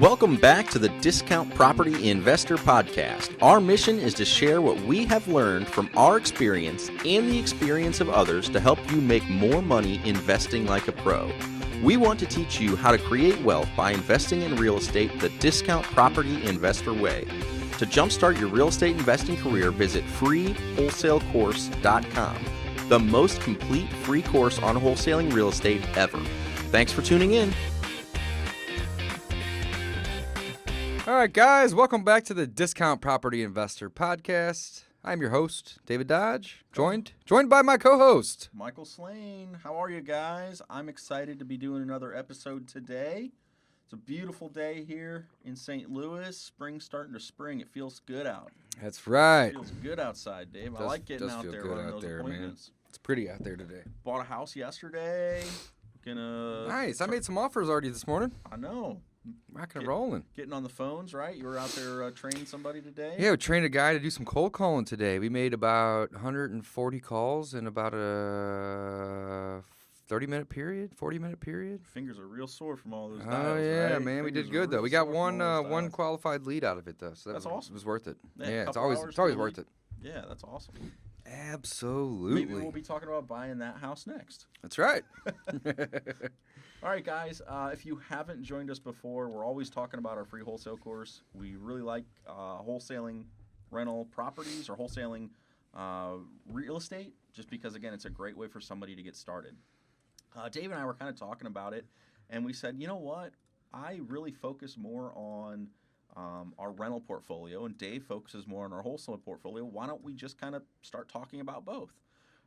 Welcome back to the Discount Property Investor Podcast. Our mission is to share what we have learned from our experience and the experience of others to help you make more money investing like a pro. We want to teach you how to create wealth by investing in real estate the Discount Property Investor way. To jumpstart your real estate investing career, visit freewholesalecourse.com, the most complete free course on wholesaling real estate ever. Thanks for tuning in. All right, guys, welcome back to the Discount Property Investor Podcast. I'm your host, David Dodge, joined by my co-host, Michael Slane. How are you guys? I'm excited to be doing another episode today. It's a beautiful day here in St. Louis. Spring's starting to spring. It feels good out. That's right. It feels good outside, Dave. I like getting out there running those appointments. Man. It's pretty out there today. Bought a house yesterday. Nice. I made some offers already this morning. I know. Rocking and rolling. Getting on the phones, right? You were out there training somebody today? Yeah, we trained a guy to do some cold calling today. We made about 140 calls in about a 30-minute period, 40-minute period. Fingers are real sore from all those dials, Oh, yeah, right? man. We did good, though. We got one qualified lead out of it, though. So that's awesome. It was worth it. Yeah, it's always worth it. Yeah, that's awesome. Absolutely. Maybe we'll be talking about buying that house next. That's right. All right, guys, if you haven't joined us before, we're always talking about our free wholesale course. We really like wholesaling rental properties or wholesaling real estate just because, again, it's a great way for somebody to get started. Dave and I were kind of talking about it, and we said, you know what? I really focus more on our rental portfolio, and Dave focuses more on our wholesale portfolio. Why don't we just kind of start talking about both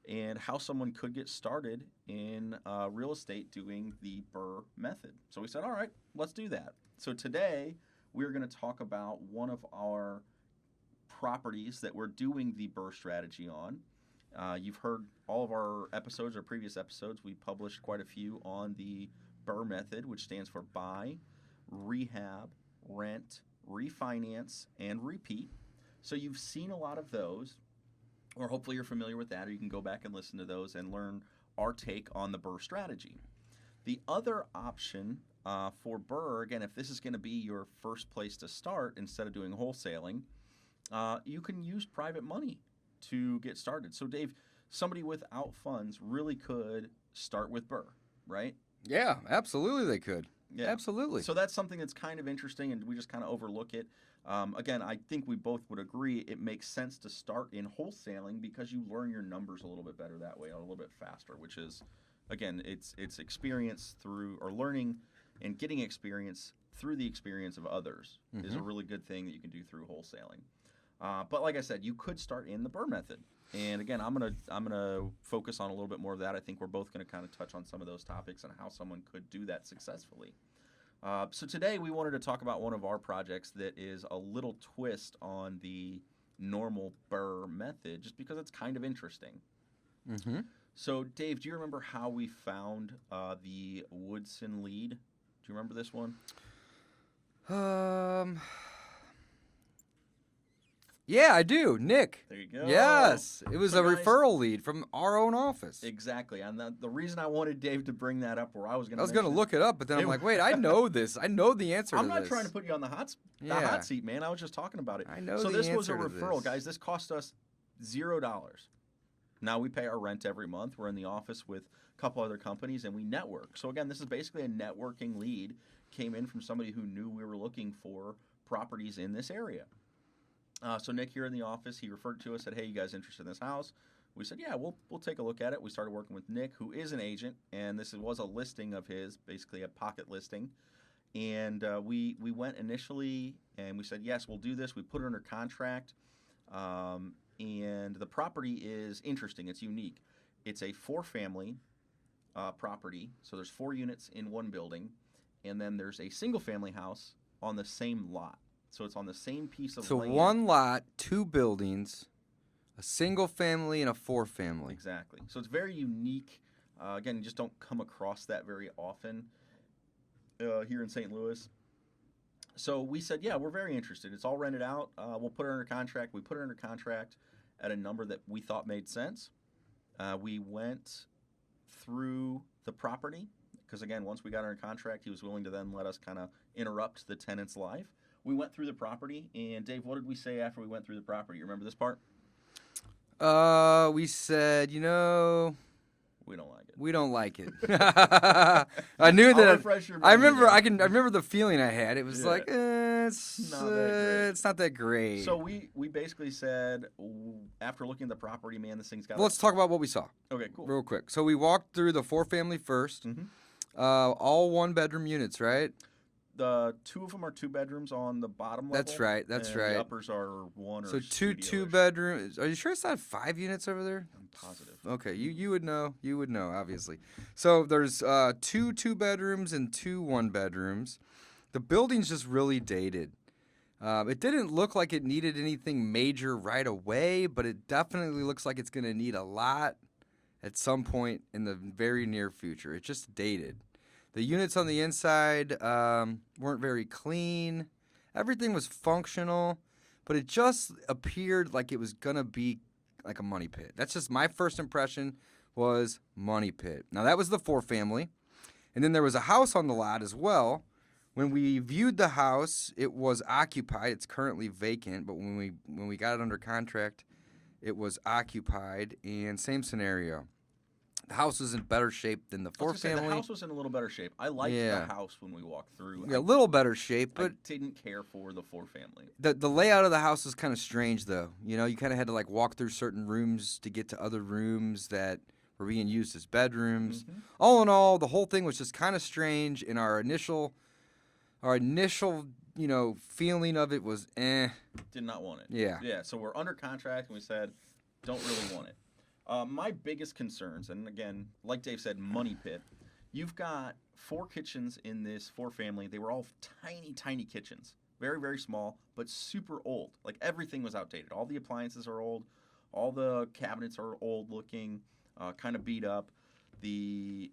and how someone could get started in real estate doing the BRRRR method? So we said, all right, let's do that. So today we're going to talk about one of our properties that we're doing the BRRRR strategy on. You've heard all of our episodes, our previous episodes. We published quite a few on the BRRRR method, which stands for buy, rehab, rent, refinance, and repeat. So you've seen a lot of those, or hopefully you're familiar with that, or you can go back and listen to those and learn our take on the BRRRR strategy. The other option for BRRRR, again, if this is going to be your first place to start instead of doing wholesaling, you can use private money to get started. So Dave, somebody without funds really could start with BRRRR, right? Yeah, absolutely they could. Yeah. Absolutely. So that's something that's kind of interesting, and we just kind of overlook it. Again, I think we both would agree it makes sense to start in wholesaling because you learn your numbers a little bit better that way, a little bit faster, which is, again, it's experience through, or learning and getting experience through the experience of others is a really good thing that you can do through wholesaling. But like I said, you could start in the BRRRR method. And again, I'm gonna focus on a little bit more of that. I think we're both going to kind of touch on some of those topics and how someone could do that successfully. So today we wanted to talk about one of our projects that is a little twist on the normal BRRRR method, just because it's kind of interesting. Mm-hmm. So Dave, do you remember how we found the Woodson lead? Do you remember this one? Yeah, I do. Nick. There you go. Yes. It was So a guys, referral lead from our own office. Exactly. And the reason I wanted Dave to bring that up, where I was going to look it up, but then I'm like, wait, I know this. I know the answer to this. I'm not trying to put you on the hot seat, man. I was just talking about it. I know so the this answer was a to referral, this. guys. This cost us $0. Now we pay our rent every month. We're in the office with a couple other companies, and we network. So again, this is basically a networking lead. Came in from somebody who knew we were looking for properties in this area. So Nick here in the office, he referred to us, said, hey, you guys interested in this house? We said, yeah, we'll take a look at it. We started working with Nick, who is an agent, and this was a listing of his, basically a pocket listing. And we went initially, and we said, yes, we'll do this. We put it under contract, and the property is interesting. It's unique. It's a 4-family property, so there's 4 units in one building, and then there's a single-family house on the same lot. So it's on the same piece of land. So one lot, 2 buildings, a single family and a 4-family. Exactly. So it's very unique. Again, you just don't come across that very often here in St. Louis. So we said, yeah, we're very interested. It's all rented out. We'll put it under contract. We put it under contract at a number that we thought made sense. We went through the property, because, again, once we got under contract, he was willing to then let us kind of interrupt the tenant's life. We went through the property, and Dave, what did we say after we went through the property? You remember this part? We said, you know, We don't like it. we don't like it. I knew that. Refresh your I memory remember. again. I remember the feeling I had. It was Yeah. like, it's Not that great. it's not that great. So we basically said, after looking at the property, man, this thing's got. Well, let's talk about what we saw Okay, cool. real quick. So we walked through the 4-family first. Mhm. All 1-bedroom units, right? The 2 of them are 2 bedrooms on the bottom level. That's right. That's and right. The uppers are 1 or So two studio-ish. 2-bedrooms. Are you sure it's not 5 units over there? I'm positive. Okay, you would know. You would know, obviously. So there's 2 2-bedrooms and 2 1-bedrooms. The building's just really dated. It didn't look like it needed anything major right away, but it definitely looks like it's going to need a lot at some point in the very near future. It's just dated. The units on the inside weren't very clean. Everything was functional, but it just appeared like it was going to be like a money pit. That's just my first impression was money pit. Now, that was the 4-family. And then there was a house on the lot as well. When we viewed the house, it was occupied. It's currently vacant, but when we got it under contract, it was occupied. And same scenario. The house was in better shape than the I was gonna say, 4-family. the house was in a little better shape. I liked Yeah. the house when we walked through. Yeah, a little better shape, but I didn't care for the 4-family. the layout of the house was kind of strange, though. You know, you kind of had to like walk through certain rooms to get to other rooms that were being used as bedrooms. Mhm. All in all, the whole thing was just kind of strange. And our initial, feeling of it was, Did not want it. Yeah. Yeah. So we're under contract, and we said, don't really want it. My biggest concerns, and again, like Dave said, money pit. You've got 4 kitchens in this 4-family. They were all tiny, tiny kitchens. Very, very small, but super old. Like, everything was outdated. All the appliances are old. All the cabinets are old looking, kind of beat up. Some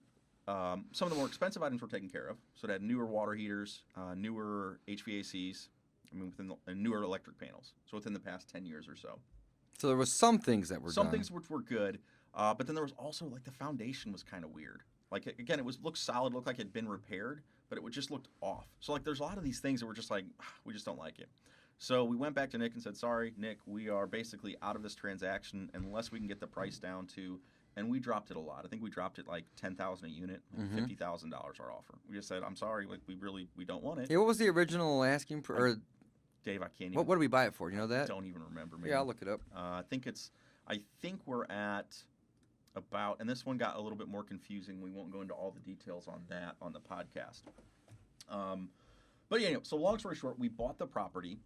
of the more expensive items were taken care of. So it had newer water heaters, newer HVACs, and newer electric panels. So within the past 10 years or so. So there was some things that were Some done. things which were good, but then there was also, like, the foundation was kind of weird. Like, again, it looked solid, looked like it had been repaired, but it just looked off. So, like, there's a lot of these things that were just like, we just don't like it. So we went back to Nick and said, sorry, Nick, we are basically out of this transaction unless we can get the price down to, and we dropped it a lot. I think we dropped it like $10,000 a unit, like $50,000 our offer. We just said, I'm sorry, like, we don't want it. Yeah, what was the original asking or Dave, I can't even. what did we buy it for? You know I that? don't even remember. Maybe. Yeah, I'll look it up. I think we're at about, and this one got a little bit more confusing. We won't go into all the details on that on the podcast. But yeah, anyway, so long story short, we bought the property.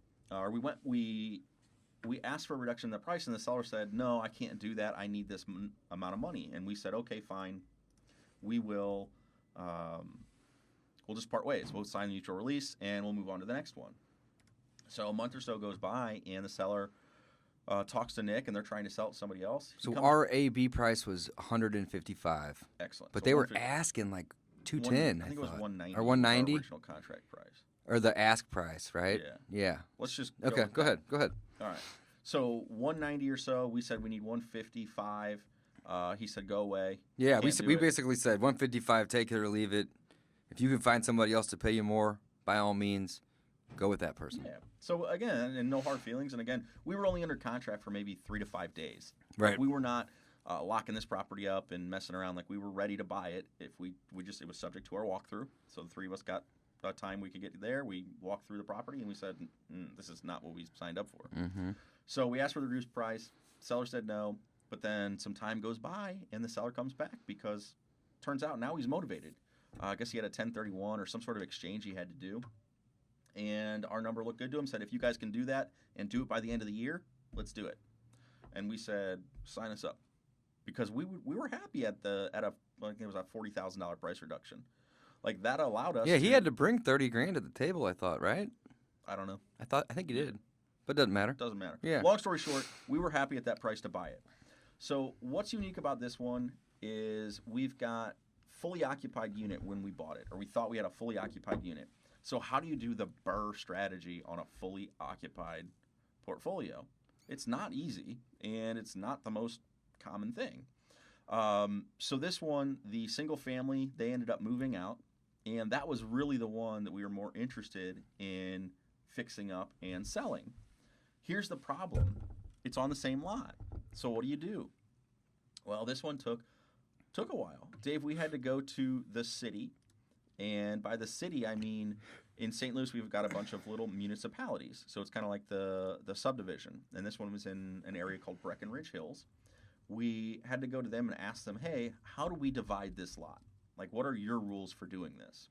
We asked for a reduction in the price, and the seller said, "No, I can't do that. I need this amount of money." And we said, "Okay, fine. We will. We'll just part ways. We'll sign a mutual release, and we'll move on to the next one." So a month or so goes by, and the seller talks to Nick, and they're trying to sell it to somebody else. So our AB price was $155, Excellent. but So they were 150 asking like $210. I think it was 190. or $190, Original contract price. or the ask price, right? Yeah. Let's just Okay, with go that. ahead. All right. So 190 or so. We said we need 155. He said go away. Yeah, Can't do we it. basically said 155, take it or leave it. If you can find somebody else to pay you more, by all means, go with that person. Yeah. So again, and no hard feelings. And again, we were only under contract for maybe 3 to 5 days. Right. We were not locking this property up and messing around. Like, we were ready to buy it. If it was subject to our walkthrough. So the 3 of us got time we could get there. We walked through the property and we said, this is not what we signed up for. Mm-hmm. So we asked for the reduced price. Seller said no. But then some time goes by and the seller comes back because turns out now he's motivated. I guess he had a 1031 or some sort of exchange he had to do. And our number looked good to him, said, if you guys can do that and do it by the end of the year, let's do it. And we said, sign us up. Because we were happy at I think it was a $40,000 price reduction. Like, that allowed us. Yeah, he had to bring $30,000 to the table, I thought, right? I don't know. I think he did, but it doesn't matter. Doesn't matter. Yeah. Long story short, we were happy at that price to buy it. So what's unique about this one is we've got fully occupied unit when we bought it, or we thought we had a fully occupied unit. So how do you do the BRRRR strategy on a fully occupied portfolio? It's not easy, and it's not the most common thing. So this one, the single family, they ended up moving out, and that was really the one that we were more interested in fixing up and selling. Here's the problem. It's on the same lot. So what do? Well, this one took a while. Dave, we had to go to the city, and by the city, I mean in St. Louis, we've got a bunch of little municipalities. So it's kind of like the subdivision, and this one was in an area called Breckenridge Hills. We had to go to them and ask them, hey, how do we divide this lot? Like, what are your rules for doing this?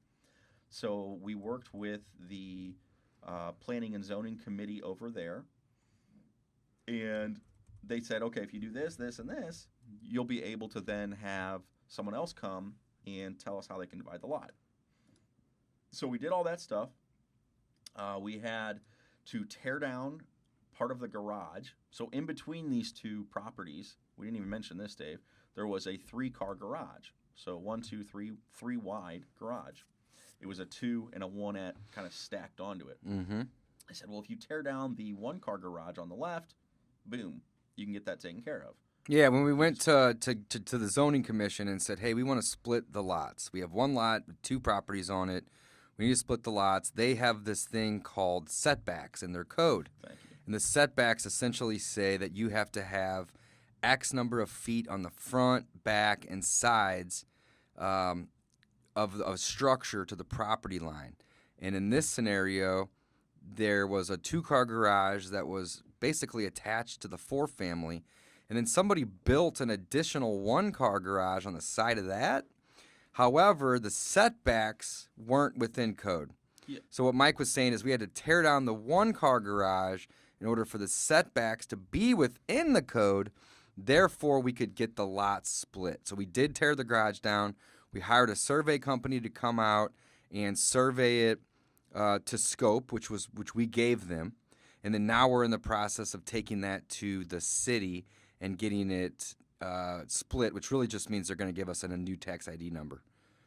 So we worked with the Planning and Zoning Committee over there, and they said, okay, if you do this, this, and this, you'll be able to then have someone else come and tell us how they can divide the lot. So we did all that stuff. We had to tear down part of the garage. So in between these two properties, we didn't even mention this, Dave, there was a 3-car garage. So 1, 2, 3, 3 wide garage. It was a 2 and a 1-ette kind of stacked onto it. Mm-hmm. I said, well, if you tear down the 1-car garage on the left, boom, you can get that taken care of. Yeah, when we went to the zoning commission and said, hey, we want to split the lots. We have one lot with 2 properties on it. We need to split the lots. They have this thing called setbacks in their code. Thank you. And the setbacks essentially say that you have to have X number of feet on the front, back, and sides of structure to the property line. And in this scenario, there was a 2-car garage that was basically attached to the 4-family. And then somebody built an additional 1-car garage on the side of that. However, the setbacks weren't within code. Yeah. So what Mike was saying is we had to tear down the 1-car garage in order for the setbacks to be within the code. Therefore, we could get the lot split. So we did tear the garage down. We hired a survey company to come out and survey it to scope, which we gave them. And then now we're in the process of taking that to the city and getting it split, which really just means they're going to give us a new tax ID number.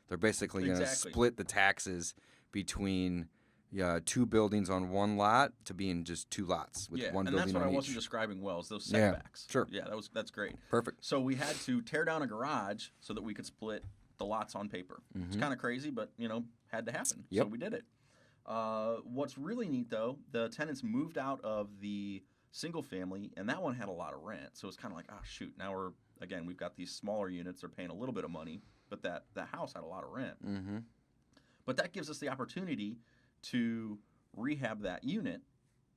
They're basically going to split the taxes between 2 buildings on one lot to being just 2 lots with one building on each. Yeah, and that's what I wasn't describing well, is those setbacks. Yeah, sure. Yeah, that's great. Perfect. So we had to tear down a garage so that we could split the lots on paper. Mm-hmm. It's kind of crazy, but, had to happen. Yep. So we did it. What's really neat, though, the tenants moved out of the single family, and that one had a lot of rent. So it's kind of like, shoot, now we've got these smaller units. They're paying a little bit of money, but that house had a lot of rent. Mm-hmm. But that gives us the opportunity to rehab that unit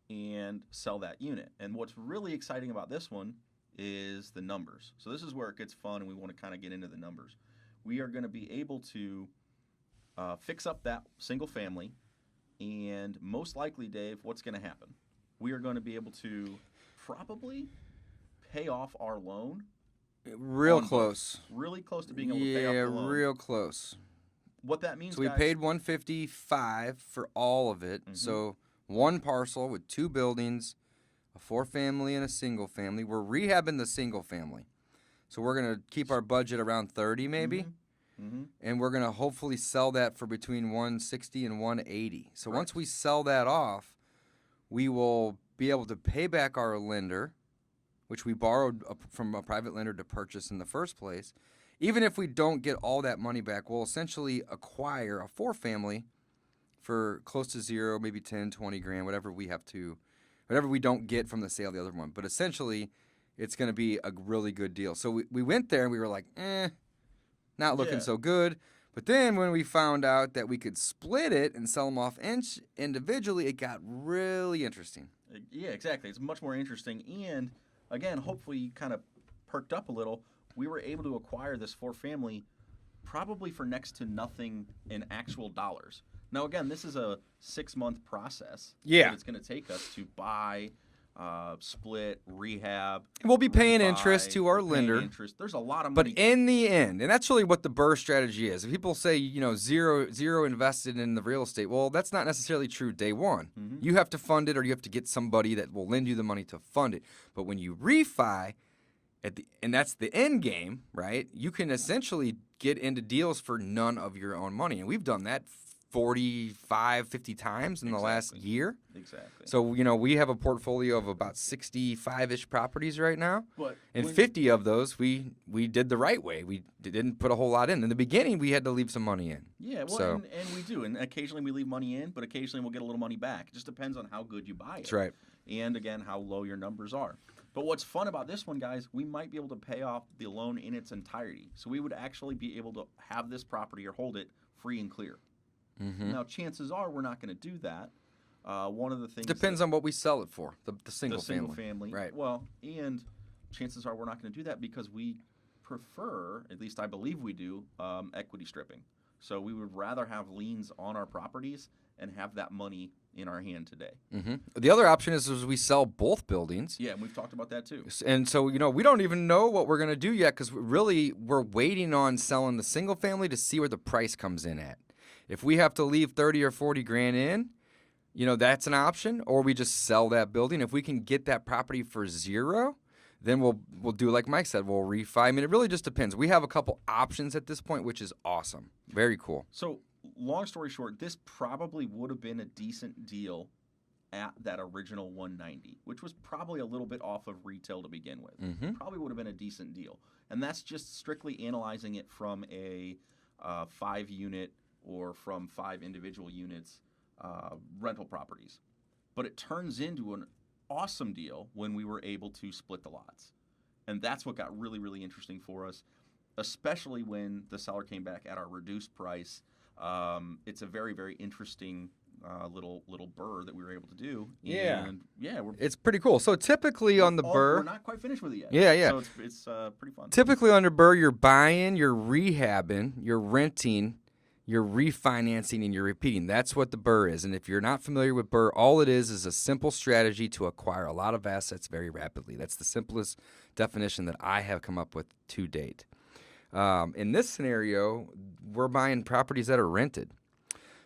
and sell that unit. And what's really exciting about this one is the numbers. So this is where it gets fun, and we want to kind of get into the numbers. We are going to be able to fix up that single family, and most likely, Dave, what's going to happen? We are going to be able to probably pay off our loan. Real close. Really close to being able to pay off the loan. Yeah, real close. What that means, so we guys, paid $155 for all of it. Mm-hmm. So 1 parcel with 2 buildings, a 4-family and a single family. We're rehabbing the single family. So we're going to keep our budget around 30 maybe. Mm-hmm. Mm-hmm. And we're going to hopefully sell that for between 160 and 180. So Right. once we sell that off, we will be able to pay back our lender, which we borrowed from a private lender to purchase in the first place. Even if we don't get all that money back, we'll essentially acquire a 4-family for close to zero, maybe 10, 20 grand, whatever we don't get from the sale of the other one. But essentially, it's going to be a really good deal. So we went there and we were like, not looking so good. But then when we found out that we could split it and sell them off individually, it got really interesting. Yeah, exactly. It's much more interesting. And, again, hopefully you kind of perked up a little. We were able to acquire this 4-family probably for next to nothing in actual dollars. Now, again, this is a 6-month process. Yeah. That it's going to take us to buy, split, rehab. We'll be paying refi, interest to our lender. Interest. There's a lot of money. But in the end, and that's really what the BRRRR strategy is. If people say, zero invested in the real estate, well, that's not necessarily true day one. Mm-hmm. You have to fund it, or you have to get somebody that will lend you the money to fund it. But when you refi, and that's the end game, right? You can essentially get into deals for none of your own money. And we've done that 45, 50 times in the last year. Exactly. So, we have a portfolio of about 65-ish properties right now. But and 50 of those, we did the right way. We didn't put a whole lot in. In the beginning, we had to leave some money in. Yeah, well, and we do. And occasionally we leave money in, but occasionally we'll get a little money back. It just depends on how good you buy it. That's right. And, again, how low your numbers are. But what's fun about this one, guys, we might be able to pay off the loan in its entirety. So we would actually be able to have this property or hold it free and clear. Mm-hmm. Now, chances are we're not going to do that. One of the things depends on what we sell it for, the single family. Right. Well, and chances are we're not going to do that because we prefer, at least I believe we do, equity stripping. So we would rather have liens on our properties and have that money in our hand today. Mm-hmm. The other option is we sell both buildings. Yeah, and we've talked about that too. And so, we don't even know what we're going to do yet because we're waiting on selling the single family to see where the price comes in at. If we have to leave 30 or 40 grand in, that's an option, or we just sell that building. If we can get that property for zero, then we'll do like Mike said, we'll refi. I mean, it really just depends. We have a couple options at this point, which is awesome. Very cool. So, long story short, this probably would have been a decent deal at that original 190, which was probably a little bit off of retail to begin with. Mm-hmm. Probably would have been a decent deal. And that's just strictly analyzing it from a 5-unit or from 5 individual units rental properties. But it turns into an awesome deal when we were able to split the lots. And that's what got really, really interesting for us, especially when the seller came back at our reduced price. It's a very, very interesting little BRRRR that we were able to do. Yeah. And yeah, it's pretty cool. So typically on the BRRRR, we're not quite finished with it yet. Yeah. So it's pretty fun. Typically under BRRRR, you're buying, you're rehabbing, you're renting, you're refinancing, and you're repeating. That's what the BRRRR is. And if you're not familiar with BRRRR, all it is a simple strategy to acquire a lot of assets very rapidly. That's the simplest definition that I have come up with to date. In this scenario, we're buying properties that are rented.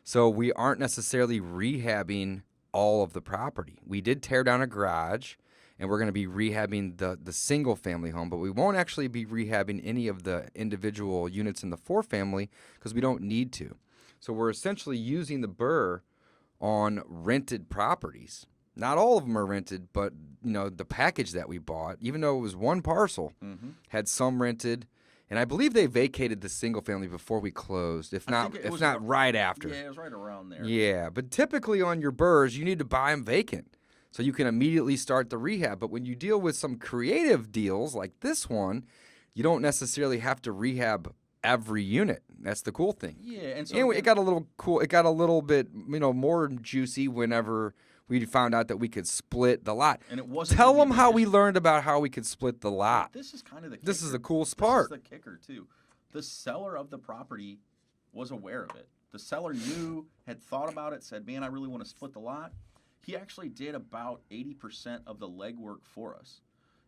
So we aren't necessarily rehabbing all of the property. We did tear down a garage, and we're going to be rehabbing the single-family home, but we won't actually be rehabbing any of the individual units in the 4-family because we don't need to. So we're essentially using the BRRRR on rented properties. Not all of them are rented, but the package that we bought, even though it was one parcel, had some rented. And I believe they vacated the single family before we closed, if not right after. Yeah, it was right around there. Yeah, but typically on your BRRRRs, you need to buy them vacant so you can immediately start the rehab. But when you deal with some creative deals like this one, you don't necessarily have to rehab every unit. That's the cool thing. Yeah, and so anyway, it got a little cool. It got a little bit, more juicy whenever we found out that we could split the lot. And it wasn't. Tell them how we learned about how we could split the lot. This is kind of the kicker. This is the cool part. This is the kicker, too. The seller of the property was aware of it. The seller knew, had thought about it, said, man, I really want to split the lot. He actually did about 80% of the legwork for us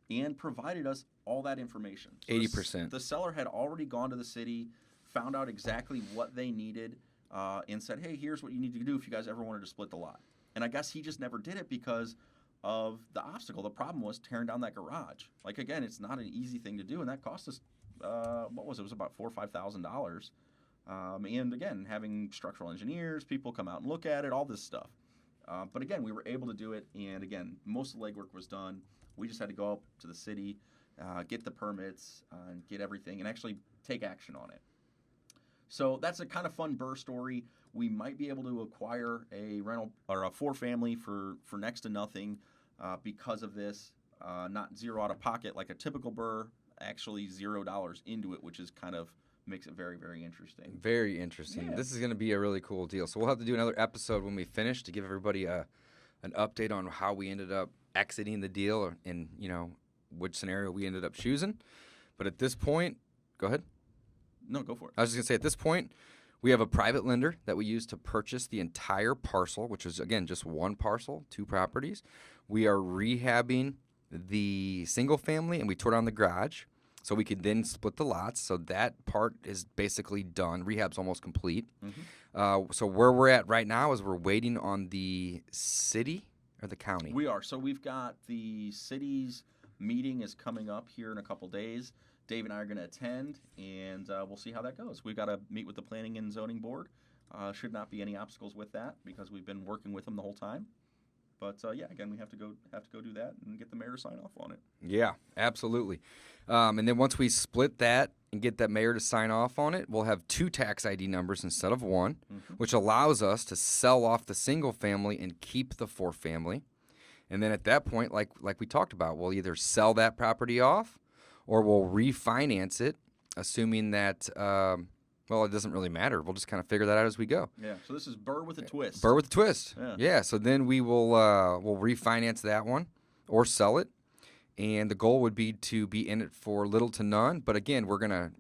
and provided us all that information. So 80%. The seller had already gone to the city, found out exactly what they needed, and said, hey, here's what you need to do if you guys ever wanted to split the lot. And I guess he just never did it because of the obstacle. The problem was tearing down that garage. Like, again, it's not an easy thing to do, and that cost us, what was it? It was about $4,000 or $5,000. And, again, having structural engineers, people come out and look at it, all this stuff. But, again, we were able to do it, and, again, most of the legwork was done. We just had to go up to the city, get the permits, and get everything, and actually take action on it. So that's a kind of fun BRRRR story. We might be able to acquire a rental or a 4-family for next to nothing because of this. Not zero out of pocket like a typical BRRRR, actually $0 into it, which is kind of makes it very, very interesting. Very interesting. Yeah. This is going to be a really cool deal. So we'll have to do another episode when we finish to give everybody an update on how we ended up exiting the deal and, which scenario we ended up choosing. But at this point, go ahead. No, go for it. I was just going to say, at this point, we have a private lender that we use to purchase the entire parcel, which is, again, just one parcel, 2 properties. We are rehabbing the single family, and we tore down the garage so we could then split the lots. So that part is basically done. Rehab's almost complete. Mm-hmm. So where we're at right now is we're waiting on the city or the county. We are. So we've got the city's meeting is coming up here in a couple days. Dave and I are going to attend, and we'll see how that goes. We've got to meet with the Planning and Zoning Board. Should not be any obstacles with that because we've been working with them the whole time. But yeah, again, we have to go do that and get the mayor to sign off on it. Yeah, absolutely. And then once we split that and get that mayor to sign off on it, we'll have 2 tax ID numbers instead of 1, which allows us to sell off the single family and keep the 4 family. And then at that point, like we talked about, we'll either sell that property off or we'll refinance it, assuming that. Well, it doesn't really matter. We'll just kind of figure that out as we go. Yeah. So this is BRRRR with a twist. BRRRR with a twist. Yeah. So then we'll refinance that one or sell it, and the goal would be to be in it for little to none. But again, we're gonna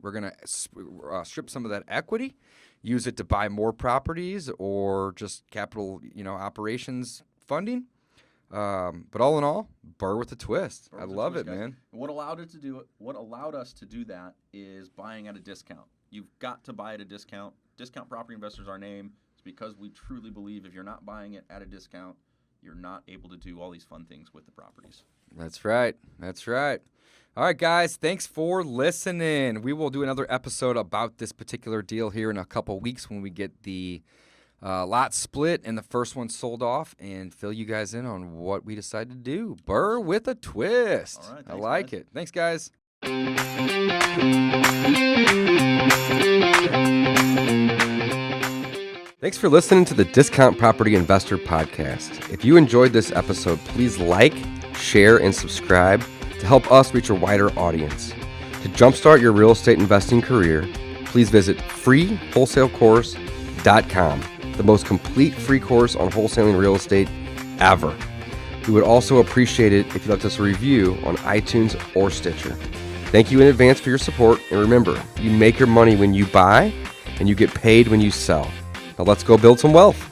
strip some of that equity, use it to buy more properties or just capital operations funding. But all in all, BRRRR with a twist. I love it, man. What allowed us to do that is buying at a discount. You've got to buy at a discount. Discount Property Investors, our name. It's because we truly believe if you're not buying it at a discount, you're not able to do all these fun things with the properties. That's right. All right, guys, thanks for listening. We will do another episode about this particular deal here in a couple weeks when we get the lot split and the first one sold off and fill you guys in on what we decided to do. BRRRR with a twist. All right, I like it. Thanks, guys. Thanks for listening to the Discount Property Investor Podcast. If you enjoyed this episode, please like, share, and subscribe to help us reach a wider audience. To jumpstart your real estate investing career, please visit freewholesalecourse.com, the most complete free course on wholesaling real estate ever. We would also appreciate it if you left us a review on iTunes or Stitcher. Thank you in advance for your support, and remember, you make your money when you buy, and you get paid when you sell. Now let's go build some wealth.